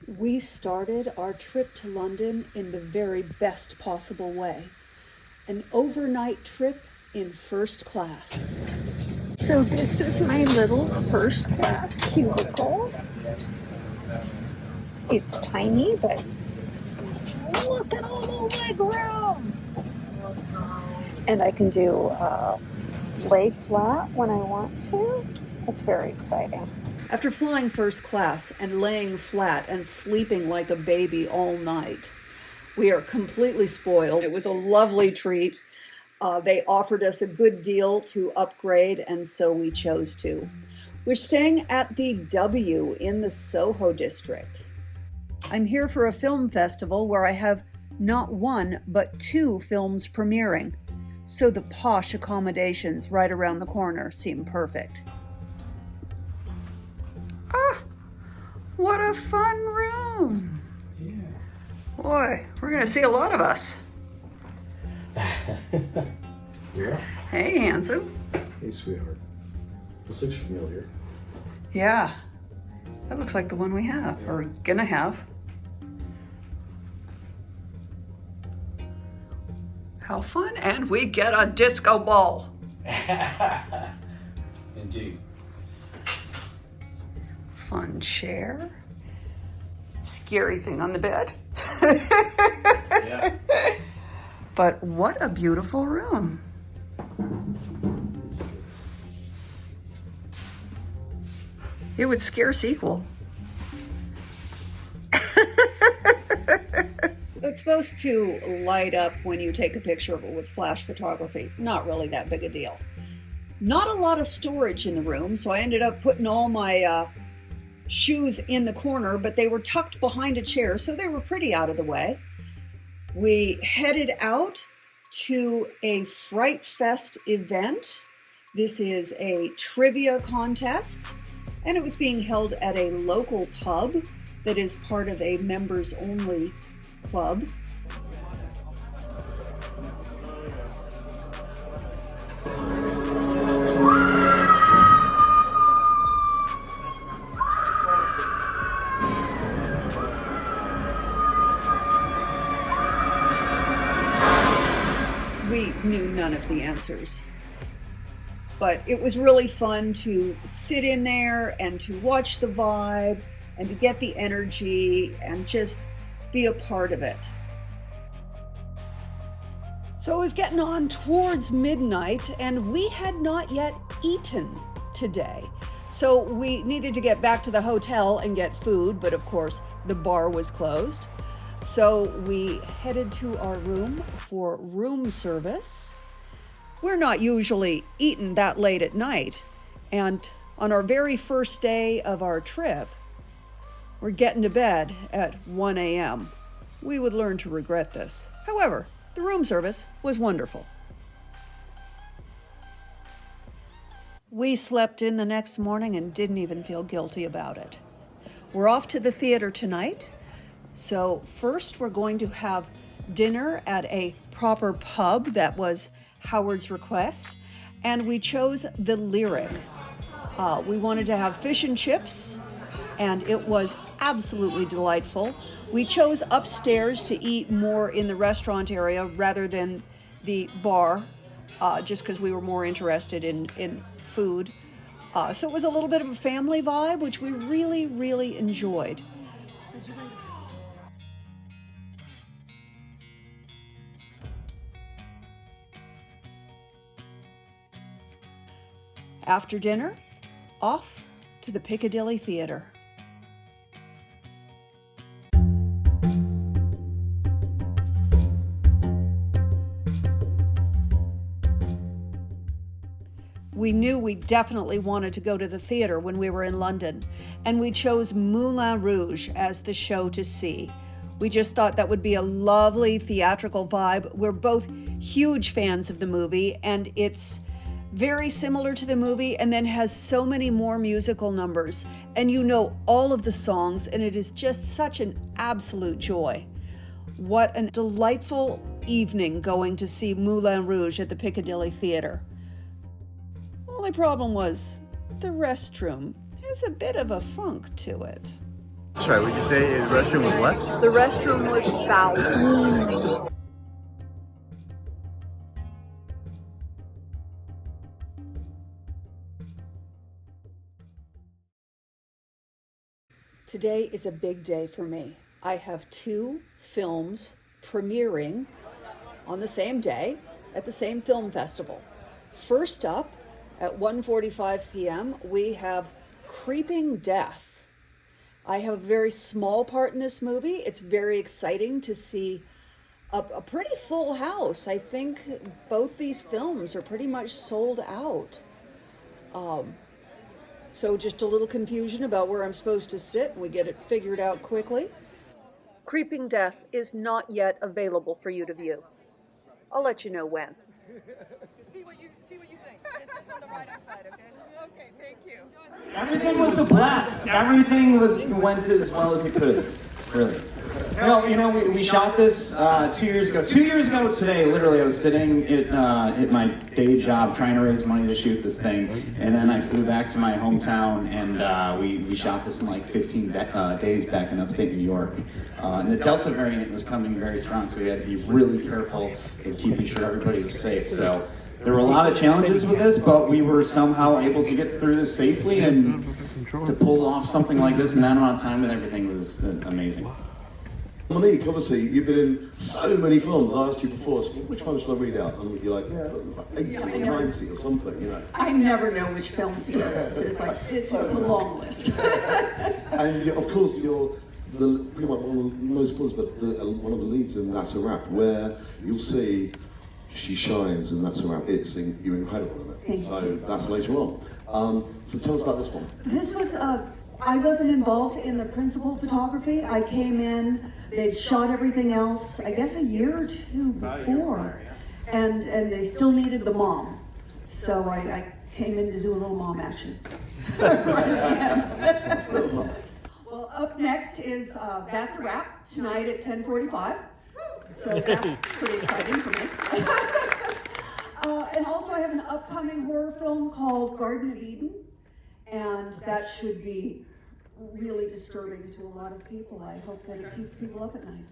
We started our trip to London in the very best possible way. An overnight trip in first class. So this is my little first class cubicle. It's tiny, but look at all the leg room. And I can do lay flat when I want to. It's very exciting. After flying first class and laying flat and sleeping like a baby all night, we are completely spoiled. It was a lovely treat. They offered us a good deal to upgrade, and so we chose to. We're staying at the W in the Soho district. I'm here for a film festival where I have not one, but 2 films premiering. So the posh accommodations right around the corner seem perfect. Ah, what a fun room. Yeah. Boy, we're gonna see a lot of us. Yeah. Hey, handsome. Hey, sweetheart. This looks familiar. Yeah, that looks like the one we have, or gonna have. How fun, and we get a disco ball. Indeed. Fun chair. Scary thing on the bed. Yeah. But what a beautiful room. It would scare sequel. It's supposed to light up when you take a picture of it with flash photography. Not really that big a deal. Not a lot of storage in the room, so I ended up putting all my shoes in the corner, but they were tucked behind a chair, so they were pretty out of the way. We headed out to a FrightFest event. This is a trivia contest, and it was being held at a local pub that is part of a members-only club. We knew none of the answers, but it was really fun to sit in there and to watch the vibe and to get the energy and just be a part of it. So it was getting on towards midnight and we had not yet eaten today. So we needed to get back to the hotel and get food, but of course the bar was closed. So we headed to our room for room service. We're not usually eating that late at night, and on our very first day of our trip, we're getting to bed at 1 a.m. We would learn to regret this. However, the room service was wonderful. We slept in the next morning and didn't even feel guilty about it. We're off to the theater tonight. So first we're going to have dinner at a proper pub. That was Howard's request. And we chose the Lyric. We wanted to have fish and chips, and it was absolutely delightful. We chose upstairs to eat more in the restaurant area rather than the bar, just because we were more interested in food. So it was a little bit of a family vibe, which we really, really enjoyed. After dinner, off to the Piccadilly Theatre. We knew we definitely wanted to go to the theater when we were in London, and we chose Moulin Rouge as the show to see. We just thought that would be a lovely theatrical vibe. We're both huge fans of the movie, and it's very similar to the movie and then has so many more musical numbers, and you know all of the songs, and it is just such an absolute joy. What a delightful evening going to see Moulin Rouge at the Piccadilly Theatre. Only problem was the restroom has a bit of a funk to it. Sorry, would you say the restroom was what? The restroom was foul. Today is a big day for me. I have 2 films premiering on the same day at the same film festival. First up, at 1:45 p.m., we have Creeping Death. I have a very small part in this movie. It's very exciting to see a pretty full house. I think both these films are pretty much sold out. So just a little confusion about where I'm supposed to sit, and we get it figured out quickly. Creeping Death is not yet available for you to view. I'll let you know when. See what you think. It's just on the right-hand side, okay? Okay, thank you. Everything was a blast. Everything went as well as it could, really. Well, you know, we shot this 2 years ago. 2 years ago today, literally, I was sitting at my day job trying to raise money to shoot this thing, and then I flew back to my hometown, and we shot this in like 15 days back in upstate New York. And the Delta variant was coming very strong, so we had to be really careful with keeping sure everybody was safe. So there were a lot of challenges with this, but we were somehow able to get through this safely, and to pull off something like this in that amount of time and everything was amazing. Monique, obviously, you've been in so many films. I asked you before, so which one should I read out? And you're like, yeah, like 80 or 90 or something, you know. I never know which films to. It's a long list. And of course, you're pretty much one of the most spoilers, but one of the leads in That's a Wrap, where you'll see she shines and That's a Wrap. You're incredible in it. Thank so you. that's later on. So tell us about this one. This was, I wasn't involved in the principal photography. I came in, they'd shot everything else, I guess a year or 2 before. And they still needed the mom. So I came in to do a little mom action. Well, up next is That's a Wrap, tonight at 10:45. So that's pretty exciting for me. And also I have an upcoming horror film called Garden of Eden. And that should be really disturbing to a lot of people. I hope that it keeps people up at night.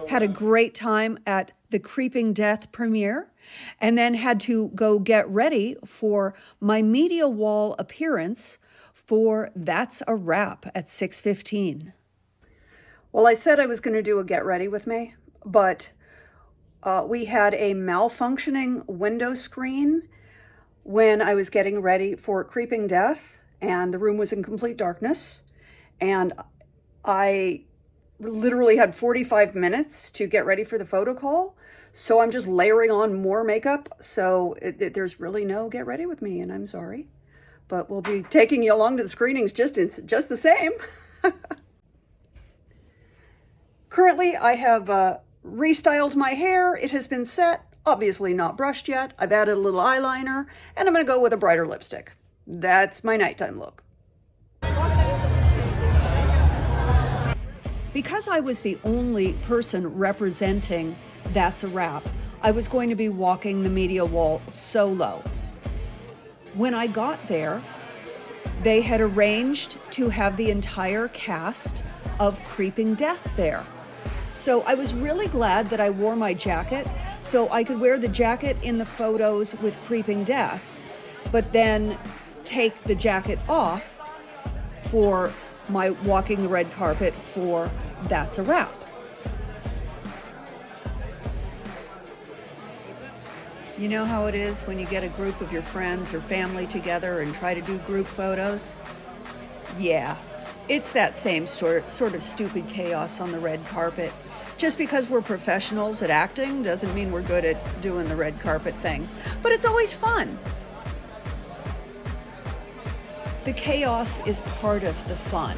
Had a great time at the Creeping Death premiere, and then had to go get ready for my media wall appearance for That's a Wrap at 6:15. Well, I said I was going to do a get ready with me, but we had a malfunctioning window screen when I was getting ready for Creeping Death, and the room was in complete darkness, and I literally had 45 minutes to get ready for the photo call, so I'm just layering on more makeup, so there's really no get ready with me, and I'm sorry, but we'll be taking you along to the screenings just the same. Currently, I have restyled my hair. It has been set. Obviously not brushed yet. I've added a little eyeliner, and I'm going to go with a brighter lipstick. That's my nighttime look. Because I was the only person representing That's a Wrap, I was going to be walking the media wall solo. When I got there, they had arranged to have the entire cast of Creeping Death there. So I was really glad that I wore my jacket, so I could wear the jacket in the photos with Creeping Death, but then take the jacket off for my walking the red carpet for That's a Wrap. You know how it is when you get a group of your friends or family together and try to do group photos? Yeah, it's that same sort of stupid chaos on the red carpet. Just because we're professionals at acting doesn't mean we're good at doing the red carpet thing. But it's always fun. The chaos is part of the fun.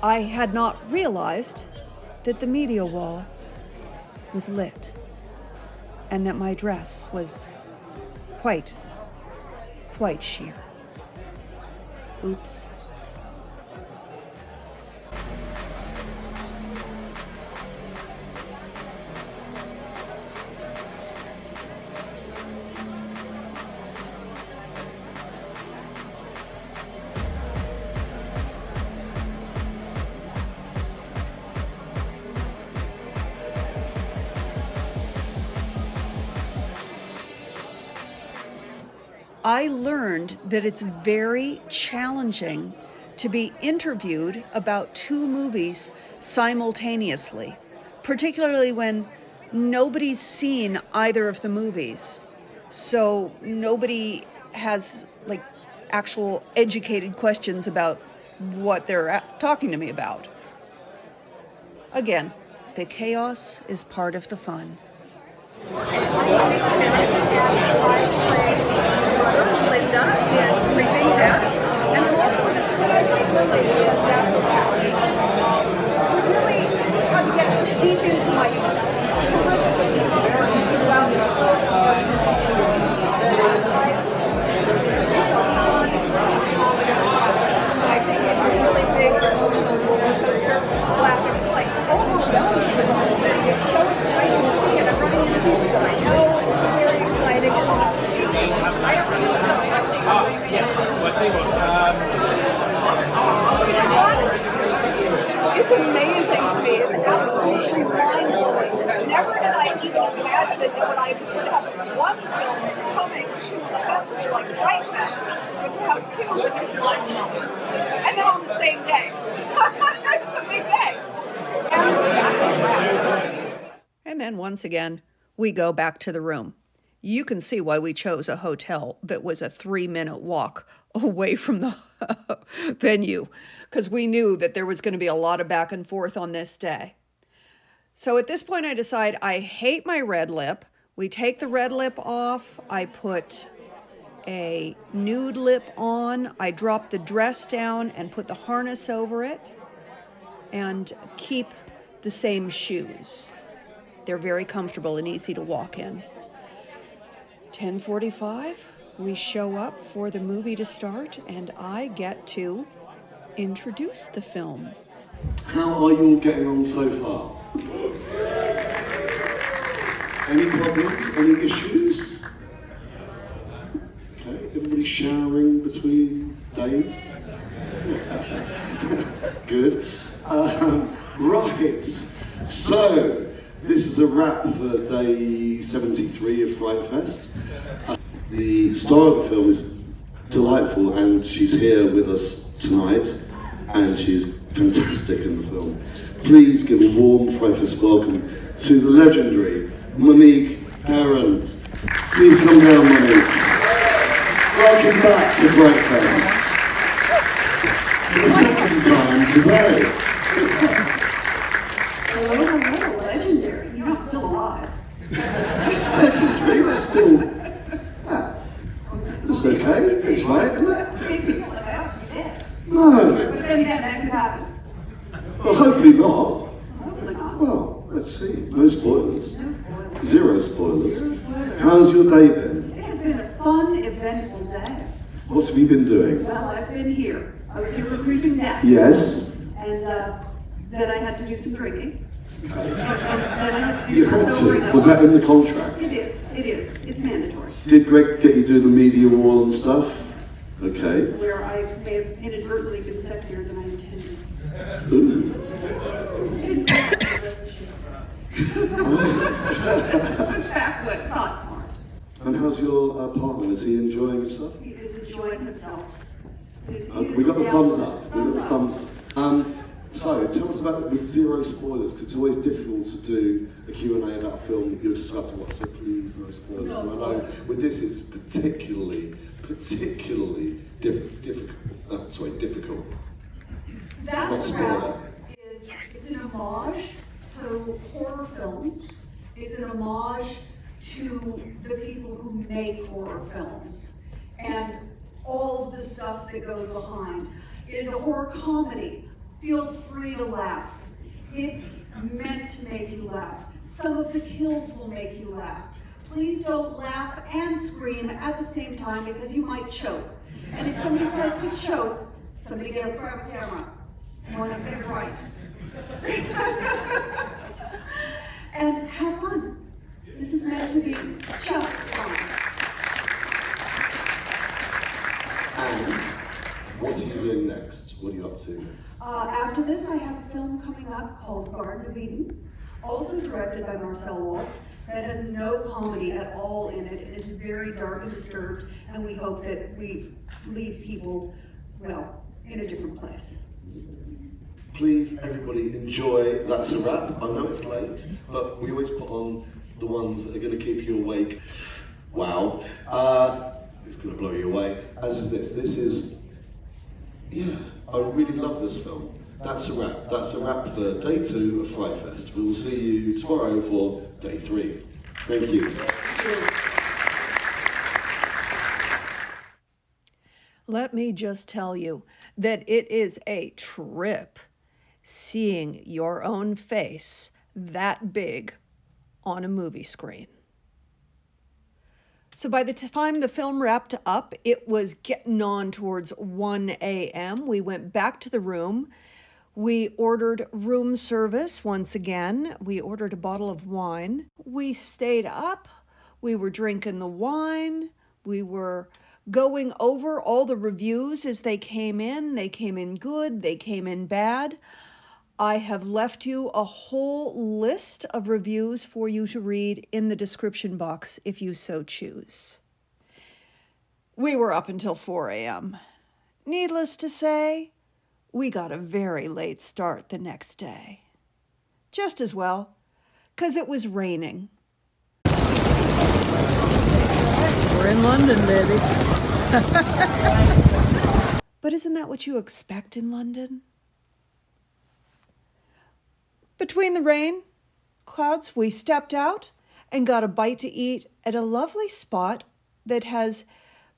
I had not realized that the media wall was lit and that my dress was quite sheer. Oops. I learned that it's very challenging to be interviewed about two movies simultaneously, particularly when nobody's seen either of the movies. So nobody has like actual educated questions about what they're talking to me about. Again, the chaos is part of the fun. Linda and Reaping Death, and I'm also in Lily and That's a really had to get deep into my I think it's a really big roller coaster. It's like overwhelming. It's so exciting to see it. I'm running into people that I know. It's very exciting. I have two films. It's amazing to me. It's absolutely mind-blowing. Never had I even imagined that I would have one film coming to a festival like FrightFest, but to have two is mind-blowing. And then on the same day. It's a big day. And that's a wrap. And then once again, we go back to the room. You can see why we chose a hotel that was a 3-minute walk away from the venue, because we knew that there was going to be a lot of back and forth on this day. So at this point, I decide I hate my red lip. We take the red lip off. I put a nude lip on. I drop the dress down and put the harness over it and keep the same shoes. They're very comfortable and easy to walk in. 10:45, we show up for the movie to start, and I get to introduce the film. How are you all getting on so far? Any problems? Any issues? Okay, everybody showering between days? Good. Right, so this is a wrap for day 73 of FrightFest. The star of the film is delightful, and she's here with us tonight, and she's fantastic in the film. Please give a warm FrightFest welcome to the legendary Monique Parent. Please come down, Monique. Welcome back to FrightFest. For the second time today. Hello, legendary. You know, I'm still alive. Legendary, that's still... That's okay, it's right, isn't it? Makes me feel like I ought to be dead. No. But then again, that could happen. Well, hopefully not. Hopefully not. Well, let's see. No spoilers. No spoilers. Zero spoilers. Zero spoilers. How's your day been? It has been a fun, eventful day. What have you been doing? Well, I've been here. I was here for Creeping Death. Yes. And then I had to do some drinking. Okay. And then I had to do You some had sobering to. up. Was that in the contract? It is. It is. It's mandatory. Did Greg get you doing the media wall and stuff? Okay. Where I may have inadvertently been sexier than I intended. Ooh. Backward, not smart. And how's your partner? Is he enjoying himself? He is enjoying himself. We got the thumbs up. We got the thumbs. So, tell us about it with zero spoilers, because it's always difficult to do a Q&A about a film that you're just about to watch, so please, no spoilers. No And I know with this it's particularly difficult. That's Not spoiler. it's an homage to horror films. It's an homage to the people who make horror films and all of the stuff that goes behind. It is a horror comedy. Feel free to laugh. It's meant to make you laugh. Some of the kills will make you laugh. Please don't laugh and scream at the same time because you might choke. And if somebody starts to choke, somebody grab a camera. You want to get it right. And have fun. This is meant to be just fun. And what are you doing next? What are you up to next? After this, I have a film coming up called Garden of Eden, also directed by Marcel Waltz, that has no comedy at all in it. It is very dark and disturbed, and we hope that we leave people, well, in a different place. Please, everybody, enjoy That's a Wrap. I know it's late, but we always put on the ones that are going to keep you awake. Wow. It's going to blow you away. As is this. This is, yeah, I really love this film. That's a wrap. That's a wrap for day 2 of FrightFest. We will see you tomorrow for day 3. Thank you. Let me just tell you that it is a trip seeing your own face that big on a movie screen. So by the time the film wrapped up, it was getting on towards 1 a.m. We went back to the room. We ordered room service once again. We ordered a bottle of wine. We stayed up. We were drinking the wine. We were going over all the reviews as they came in. They came in good. They came in bad. I have left you a whole list of reviews for you to read in the description box if you so choose. We were up until 4 a.m. Needless to say, we got a very late start the next day. Just as well, 'cause it was raining. We're in London, baby. But isn't that what you expect in London? Between the rain, clouds, we stepped out and got a bite to eat at a lovely spot that has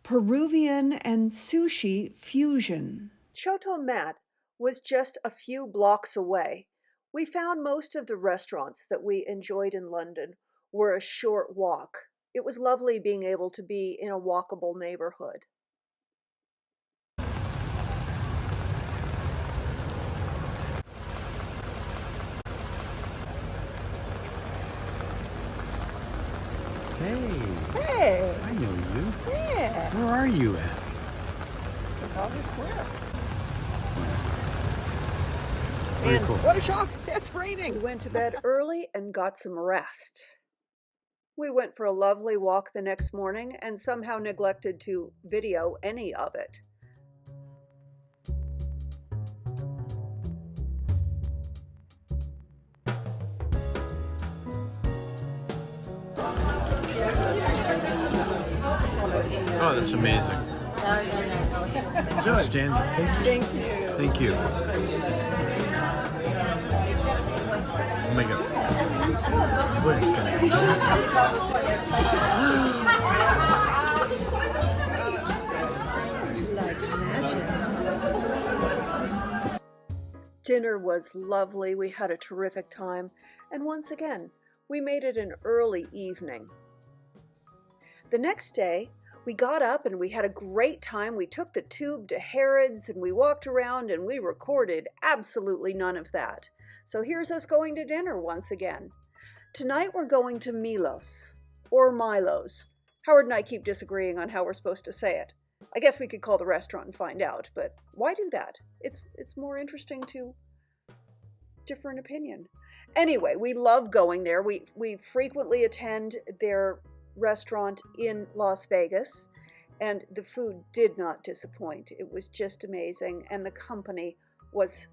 Peruvian and sushi fusion. Choto Mat was just a few blocks away. We found most of the restaurants that we enjoyed in London were a short walk. It was lovely being able to be in a walkable neighborhood. Hey, Hey! I know you. Yeah! Where are you at? Trafalgar Square. Very And cool. what a shock! It's raining! We went to bed early and got some rest. We went for a lovely walk the next morning and somehow neglected to video any of it. Oh, that's amazing. Just stand there. Thank you. Thank you. Oh my God. What is going on? Dinner was lovely. We had a terrific time. And once again, we made it an early evening. The next day, we got up and we had a great time. We took the tube to Harrods and we walked around and we recorded absolutely none of that. So here's us going to dinner once again. Tonight we're going to Milos, or Milo's. Howard and I keep disagreeing on how we're supposed to say it. I guess we could call the restaurant and find out, but why do that? It's more interesting to differ in opinion. Anyway, we love going there. We frequently attend their restaurant in Las Vegas, and the food did not disappoint. It was just amazing, and the company was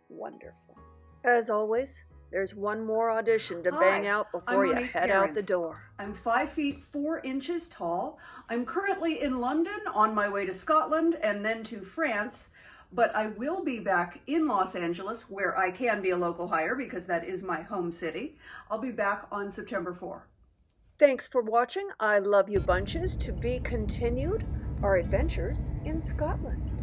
wonderful. As always, there's one more audition to bang out before you head out the door. I'm 5 feet 4 inches tall. I'm currently in London on my way to Scotland and then to France, but I will be back in Los Angeles where I can be a local hire because that is my home city. I'll be back on September 4. Thanks for watching. I love you bunches. To be continued, our adventures in Scotland.